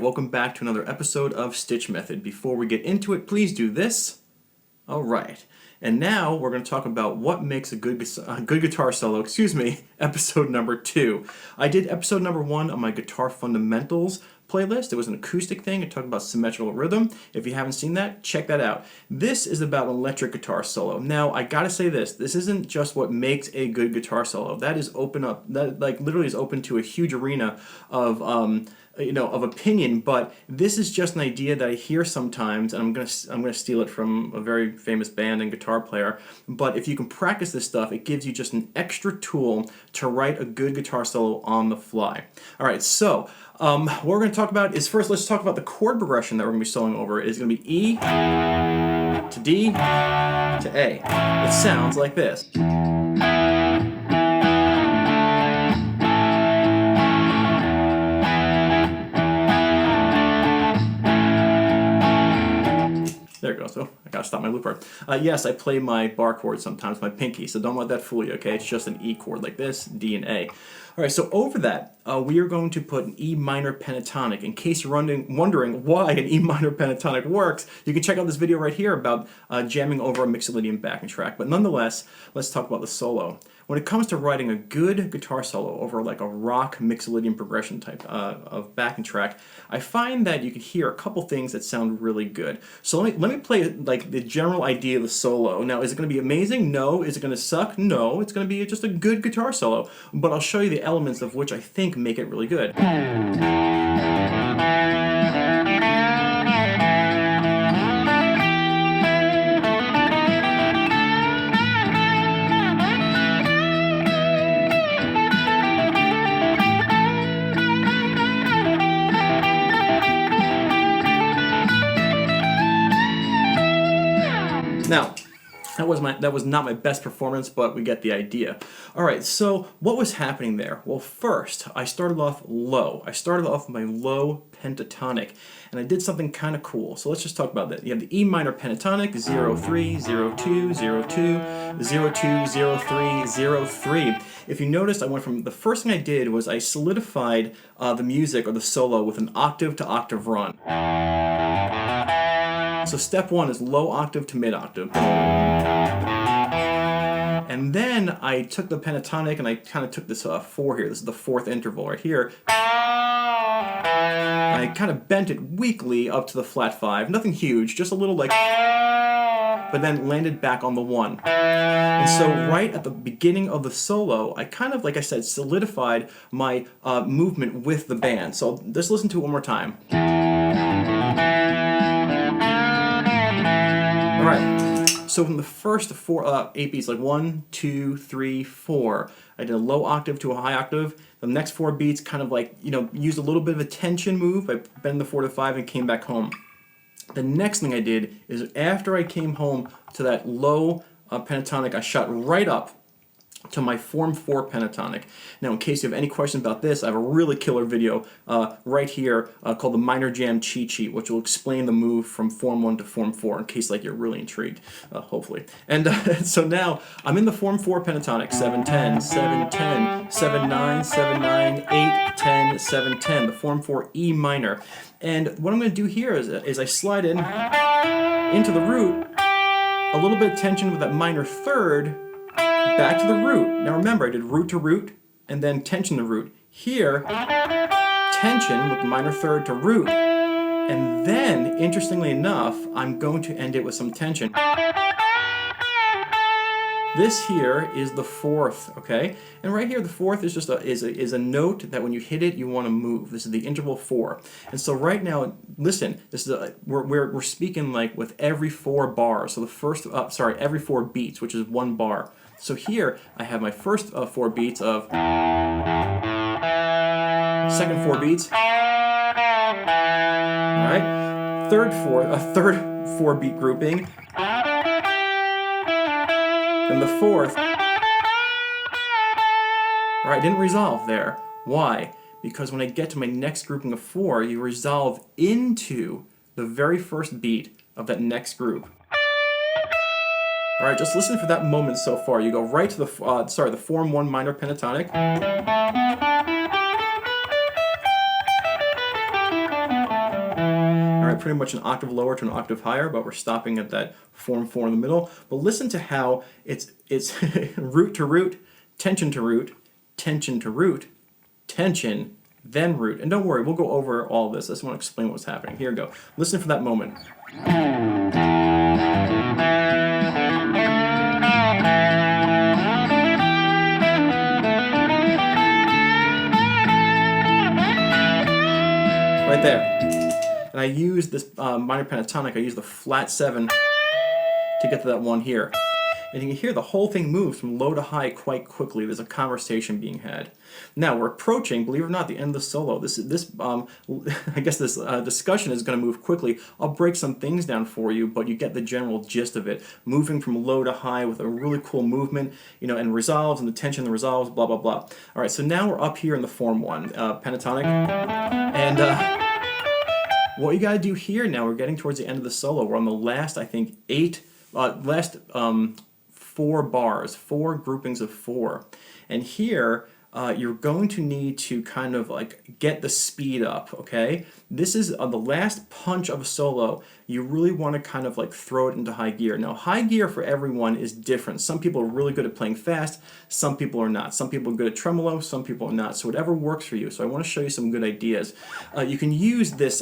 welcome back to another episode of StichMethod. Before we get into it, please do this. All right, and now we're going to talk about what makes a good guitar solo, episode number 2. I did episode number 1 on my Guitar Fundamentals playlist. It was an acoustic thing. It talked about symmetrical rhythm. If you haven't seen that, check that out. This is about electric guitar solo. Now, I gotta say this isn't just what makes a good guitar solo. That is literally is open to a huge arena of of opinion, but this is just an idea that I hear sometimes, and I'm gonna steal it from a very famous band and guitar player. But if you can practice this stuff, it gives you just an extra tool to write a good guitar solo on the fly. All right, so what we're going to talk about is first, let's talk about the chord progression that we're going to be soloing over. It's going to be E to D to A. It sounds like this. There it goes. So I gotta stop my looper. Yes, I play my bar chord sometimes, my pinky, so don't let that fool you, okay? It's just an E chord like this, D and A. All right, so over that, we are going to put an E minor pentatonic. In case you're wondering why an E minor pentatonic works, you can check out this video right here about jamming over a Mixolydian backing track. But nonetheless, let's talk about the solo. When it comes to writing a good guitar solo over like a rock Mixolydian progression type of backing track, I find that you can hear a couple things that sound really good. So let me play like the general idea of the solo. Now, is it going to be amazing? No. Is it going to suck? No. It's going to be just a good guitar solo. But I'll show you the elements of which I think make it really good. Now, that was not my best performance, but we get the idea. All right, so what was happening there? Well, first, I started off low. I started off my low pentatonic, and I did something kind of cool. So let's just talk about that. You have the E minor pentatonic, 0, 3, 0, 2, 0, 2, 0, 2, 0, 3, 0, 3. If you noticed, I went from, the first thing I did was I solidified the music or the solo with an octave to octave run. So step 1 is low octave to mid octave. And then I took the pentatonic and I kind of took this 4 here. This is the 4th interval right here. And I kind of bent it weakly up to the flat 5. Nothing huge, just a little like, but then landed back on the 1. And so right at the beginning of the solo, I kind of, like I said, solidified my movement with the band. So just listen to it one more time. All right, so from the first 8 beats, like 1, 2, 3, 4, I did a low octave to a high octave. The next 4 beats kind of like, used a little bit of a tension move. I bent the 4 to 5 and came back home. The next thing I did is after I came home to that low pentatonic, I shot right up to my Form 4 pentatonic. Now, in case you have any questions about this, I have a really killer video right here called the Minor Jam Cheat Sheet, which will explain the move from Form 1 to Form 4 in case you're really intrigued, hopefully. And so now I'm in the Form 4 pentatonic, 7, 10, 7, 10, 7, 9, 7, 9, 8, 10, 7, 10, the Form 4 E minor. And what I'm going to do here is I slide in into the root, a little bit of tension with that minor third, back to the root. Now remember, I did root to root and then tension to root. Here, tension with the minor third to root. And then, interestingly enough, I'm going to end it with some tension. This here is the 4th, okay? And right here, the 4th is just a note that when you hit it, you want to move. This is the interval 4. And so right now, listen, this is we're speaking like with every 4 bars. So the first, every 4 beats, which is 1 bar. So here, I have my first 4 beats of, second 4 beats, all right? Third 4 beat grouping, then the 4th. All right, I didn't resolve there. Why? Because when I get to my next grouping of 4, you resolve into the very first beat of that next group. All right, just listen for that moment so far. You go right to the Form 1 minor pentatonic. pretty much an octave lower to an octave higher, but we're stopping at that form 4 in the middle. But listen to how it's root to root, tension to root, tension to root, tension, then root. And don't worry, we'll go over all this. I just want to explain what's happening. Here we go. Listen for that moment. Right there. And I use this minor pentatonic, I use the flat 7 to get to that one here. And you can hear the whole thing moves from low to high quite quickly. There's a conversation being had. Now we're approaching, believe it or not, the end of the solo. I guess this discussion is going to move quickly. I'll break some things down for you, but you get the general gist of it. Moving from low to high with a really cool movement, you know, and resolves and the tension, the resolves, blah blah blah. All right, so now we're up here in the form 1, pentatonic, and what you got to do here now, we're getting towards the end of the solo. We're on the last, I think, 4 bars, 4 groupings of 4. And here, you're going to need to kind of like get the speed up, okay? This is the last punch of a solo. You really want to kind of like throw it into high gear. Now, high gear for everyone is different. Some people are really good at playing fast, some people are not. Some people are good at tremolo, some people are not. So whatever works for you. So I want to show you some good ideas. You can use this,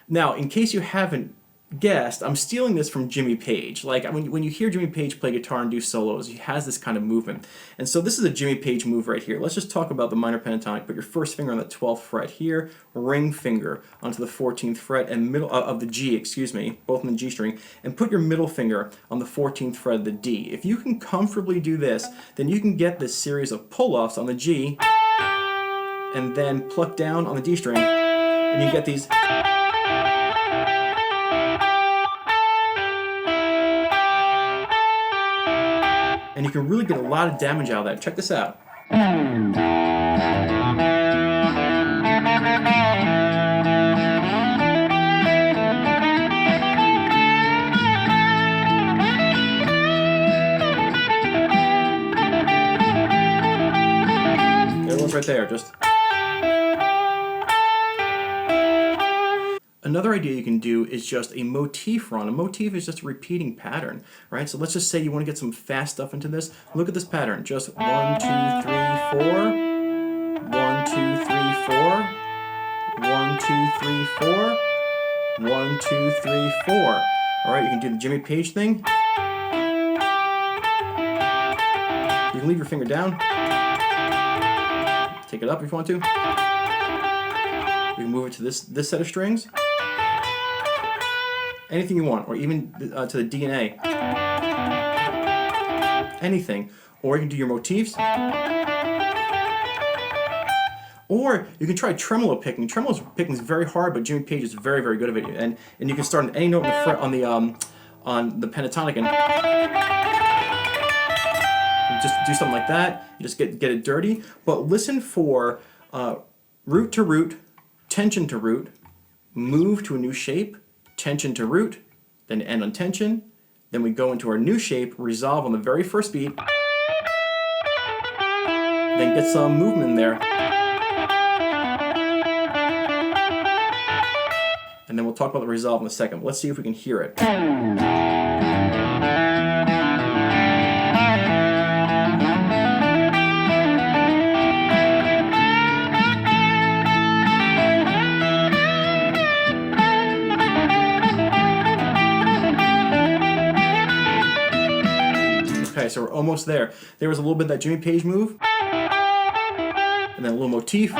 now in case you haven't guessed, I'm stealing this from Jimmy Page. Like when you hear Jimmy Page play guitar and do solos, he has this kind of movement. And so this is a Jimmy Page move right here. Let's just talk about the minor pentatonic. Put your first finger on the 12th fret here, ring finger onto the 14th fret and middle of the G, excuse me, both in the G string, and put your middle finger on the 14th fret of the D. If you can comfortably do this, then you can get this series of pull-offs on the G and then pluck down on the D string, and you get these. And you can really get a lot of damage out of that. Check this out. There it was right there, just. Another idea you can do is just a motif run. A motif is just a repeating pattern, right? So let's just say you want to get some fast stuff into this. Look at this pattern. Just 1, 2, 3, 4. 1, 2, 3, 4. 1, 2, 3, 4. 1, 2, 3, 4. All right, you can do the Jimmy Page thing. You can leave your finger down. Take it up if you want to. You can move it to this set of strings. Anything you want, or even to the D and A. Anything. Or you can do your motifs. Or you can try tremolo picking. Tremolo picking is very hard, but Jimmy Page is very, very good at it. And you can start on any note on the fret on the pentatonic and just do something like that. You just get it dirty. But listen for root to root, tension to root, move to a new shape, tension to root, then end on tension, then we go into our new shape, resolve on the very first beat, then get some movement in there, and then we'll talk about the resolve in a second. Let's see if we can hear it. Okay, so we're almost there. There was a little bit of that Jimmy Page move, and then a little motif.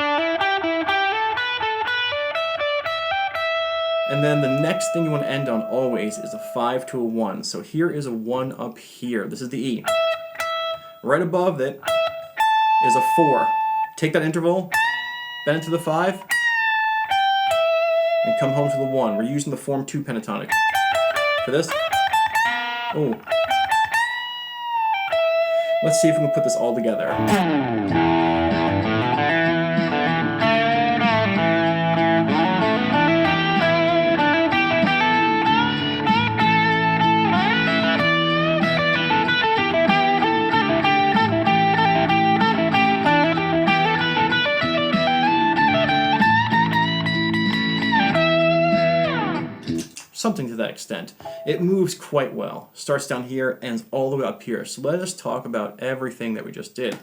And then the next thing you want to end on always is a 5 to a 1. So here is a 1 up here. This is the E. Right above it is a 4. Take that interval, bend it to the 5, and come home to the 1. We're using the form 2 pentatonic. For this, oh. Let's see if we can put this all together. something to that extent. It moves quite well. Starts down here, ends all the way up here. So let us talk about everything that we just did.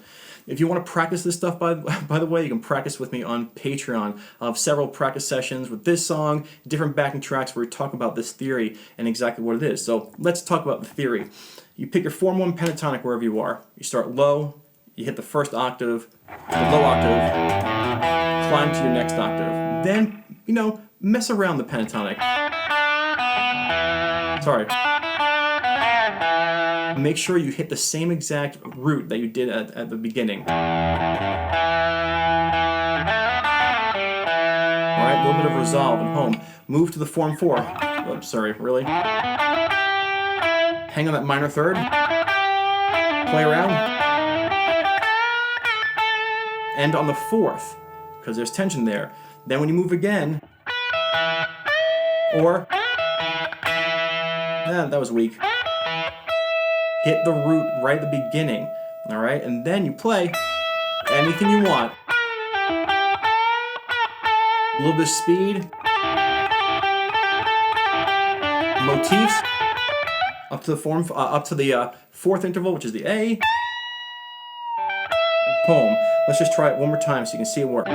If you want to practice this stuff, by the way, you can practice with me on Patreon. I'll have several practice sessions with this song, different backing tracks where we talk about this theory and exactly what it is. So let's talk about the theory. You pick your form 1 pentatonic wherever you are. You start low, you hit the first octave, the low octave, climb to your next octave. Then, mess around the pentatonic. Sorry. Make sure you hit the same exact root that you did at the beginning. Alright, a little bit of resolve and home. Move to the form 4. Oh, sorry, really? Hang on that minor third. Play around. End on the 4th, because there's tension there. Then when you move again, or, that was weak. Hit the root right at the beginning, all right? And then you play anything you want. A little bit of speed. Motifs up to the fourth interval, which is the A. And boom. Let's just try it one more time so you can see it work.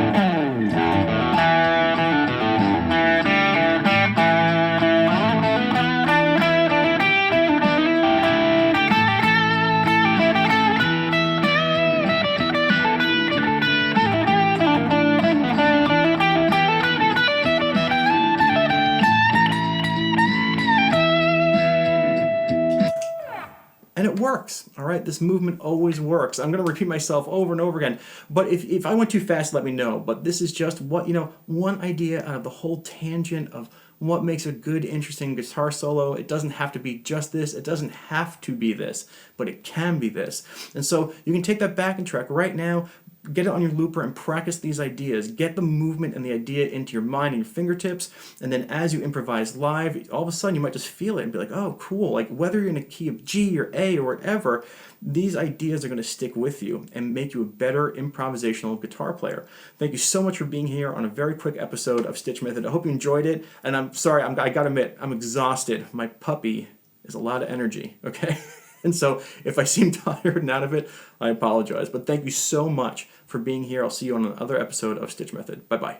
And it works, all right? This movement always works. I'm going to repeat myself over and over again. But if I went too fast, let me know. But this is just one idea out of the whole tangent of what makes a good, interesting guitar solo. It doesn't have to be just this. It doesn't have to be this, but it can be this. And so you can take that backing track right now, get it on your looper and practice these ideas. Get the movement and the idea into your mind and your fingertips, and then as you improvise live, all of a sudden you might just feel it and be like, oh, cool. Like whether you're in a key of G or A or whatever, these ideas are going to stick with you and make you a better improvisational guitar player. Thank you so much for being here on a very quick episode of StichMethod. I hope you enjoyed it, and I'm sorry, I gotta admit, I'm exhausted. My puppy is a lot of energy, okay? And so if I seem tired and out of it, I apologize. But thank you so much for being here. I'll see you on another episode of StichMethod. Bye-bye.